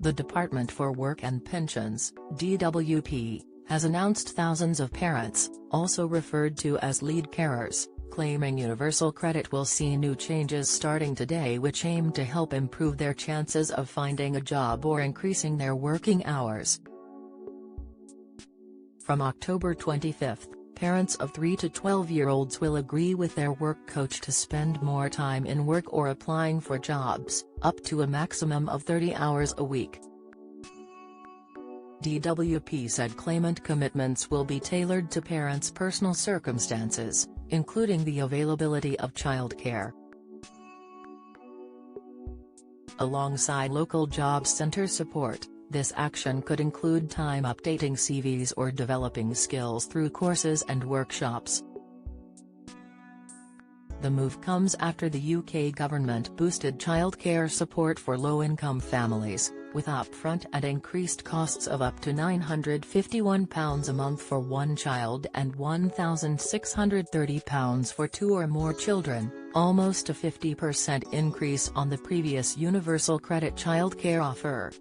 The Department for Work and Pensions, DWP, has announced thousands of parents, also referred to as lead carers, claiming universal credit will see new changes starting today which aim to help improve their chances of finding a job or increasing their working hours. From October 25, parents of 3 to 12-year-olds will agree with their work coach to spend more time in work or applying for jobs, up to a maximum of 30 hours a week. DWP said claimant commitments will be tailored to parents' personal circumstances, including the availability of childcare. Alongside local job center support, this action could include time updating CVs or developing skills through courses and workshops. The move comes after the UK government boosted childcare support for low-income families, with upfront and increased costs of up to £951 a month for one child and £1,630 for two or more children, almost a 50% increase on the previous universal credit childcare offer.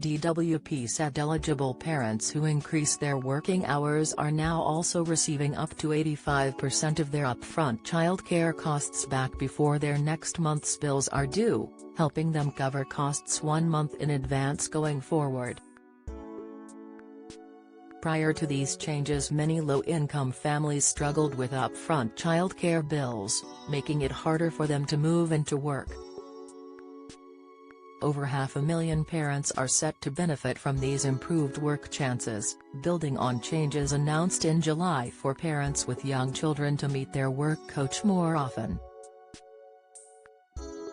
DWP said eligible parents who increase their working hours are now also receiving up to 85% of their upfront childcare costs back before their next month's bills are due, helping them cover costs 1 month in advance going forward. Prior to these changes, many low-income families struggled with upfront childcare bills, making it harder for them to move into work. Over 500,000 parents are set to benefit from these improved work chances, building on changes announced in July for parents with young children to meet their work coach more often.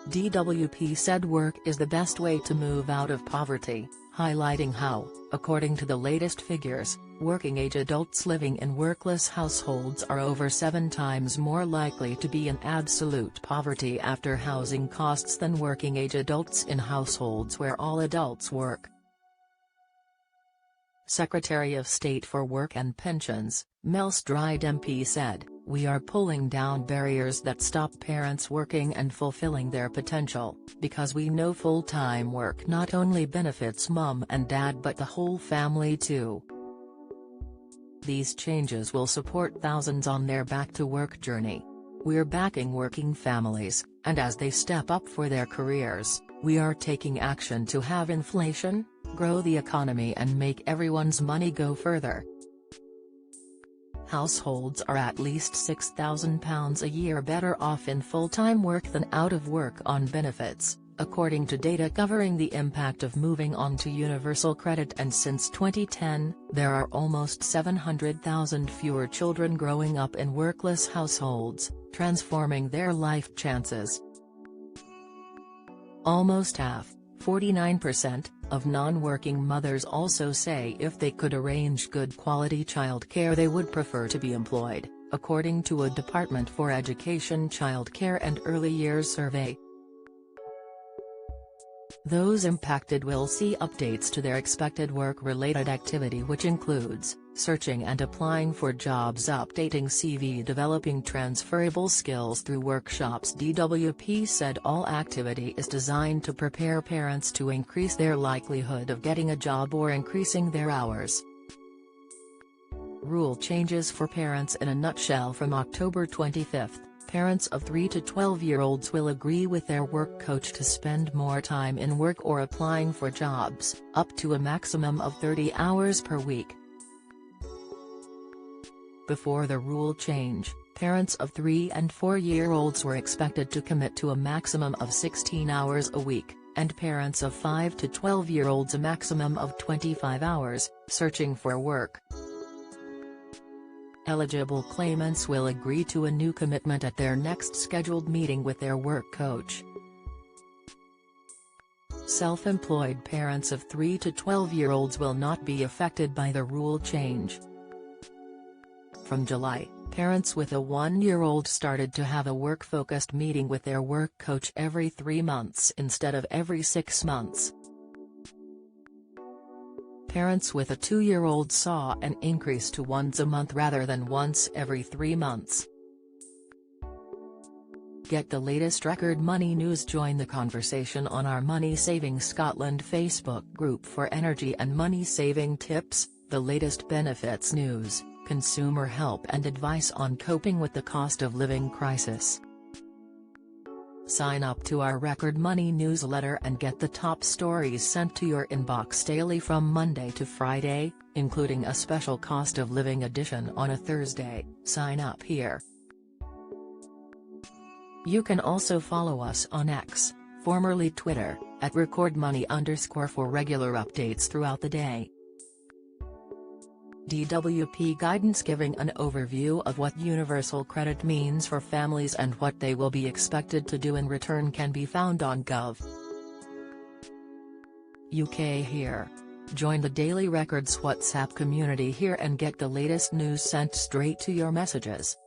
DWP said work is the best way to move out of poverty, highlighting how, according to the latest figures, working-age adults living in workless households are over 7 times more likely to be in absolute poverty after housing costs than working-age adults in households where all adults work. Secretary of State for Work and Pensions, Mel Stride MP said, "We are pulling down barriers that stop parents working and fulfilling their potential, because we know full-time work not only benefits mom and dad but the whole family too. These changes will support thousands on their back-to-work journey. We're backing working families, and as they step up for their careers, we are taking action to have inflation, grow the economy and make everyone's money go further." Households are at least £6,000 a year better off in full-time work than out of work on benefits, according to data covering the impact of moving on to universal credit, and since 2010, there are almost 700,000 fewer children growing up in workless households, transforming their life chances. Almost half, 49%, of non-working mothers also say if they could arrange good quality childcare they would prefer to be employed, according to a Department for Education Childcare and Early Years survey. Those impacted will see updates to their expected work-related activity, which includes searching and applying for jobs, updating CV, developing transferable skills through workshops. DWP said all activity is designed to prepare parents to increase their likelihood of getting a job or increasing their hours. Rule changes for parents in a nutshell. From October 25, parents of 3 to 12-year-olds will agree with their work coach to spend more time in work or applying for jobs, up to a maximum of 30 hours per week. Before the rule change, parents of 3 and 4-year-olds were expected to commit to a maximum of 16 hours a week, and parents of 5 to 12-year-olds a maximum of 25 hours, searching for work. Eligible claimants will agree to a new commitment at their next scheduled meeting with their work coach. Self-employed parents of 3 to 12-year-olds will not be affected by the rule change. From July, parents with a 1-year-old started to have a work-focused meeting with their work coach every 3 months instead of every 6 months. Parents with a 2-year-old saw an increase to once a month rather than once every 3 months. Get the latest record money news. Join the conversation on our Money Saving Scotland Facebook group for energy and money saving tips, the latest benefits news, consumer help and advice on coping with the cost of living crisis. Sign up to our Record Money newsletter and get the top stories sent to your inbox daily from Monday to Friday, including a special cost of living edition on a Thursday. Sign up here. You can also follow us on X, formerly Twitter, at @recordmoney_ for regular updates throughout the day. DWP guidance giving an overview of what universal credit means for families and what they will be expected to do in return can be found on Gov.uk here. Join the Daily Records WhatsApp community here and get the latest news sent straight to your messages.